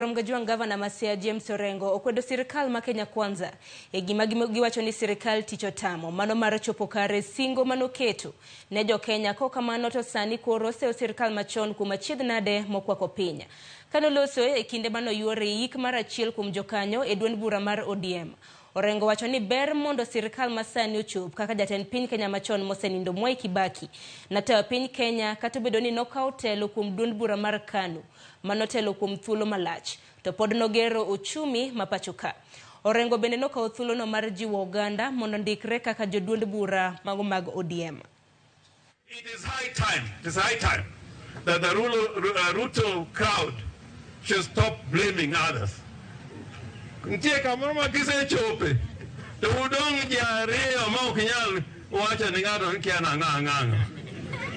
Ramogi Gavana James Orengo okwedo sirkal ma Kenya kwanza e gima giwacho ni sirkal ticho tamo mano mar chopo kare singo manoketo ne jo Kenya ko kamano to sani koro oseyo sirkal machon kuma chiedhnade mokwako piny. Kanoloso e kinde mano yuore yik mar achiel kuom jokanyo e duond bura mar ODM. Orengo wacho ni ber mondo sirkal masani ochop kaka jatend piny Kenya machon mosenindo Mwai Kibaki na tayo piny Kenya kata bedo ni nokawo telo kuom duond bura mar KANU manotelo kuom thuolo malach to pod nogero uchumi mapachoka. Orengo bende nokawo thuolono mar jiwo oganda mondo ndikre kaka joduond bura mago mag ODM. It is high time that the Ruto crowd should stop blaming others. Ntie kamoro makise chope to udong jare ma okinyal wacha ni ng'ato kiana ng'ang'anga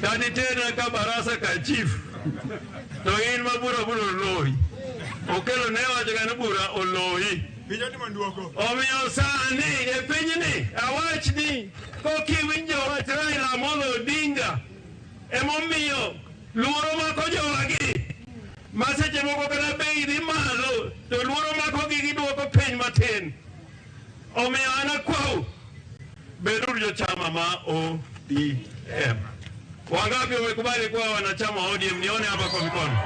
tadi tena ka barasa ka chief to in mabura loi okelo ne wacha ni bura oloi bijoni manduoko omiyo sani e pinyni awachni kokiwinjo wach Raila Amolo Odinga emomiyo luoro mako jowagi maseche moko kata bei dhi malo to luoro mako giduoko piny matin. Omiyo an akwayo beduru jochama ma ODM. Wangapi wamekubali kuwa wanachama wa ODM? Nione hapa kwa mikono.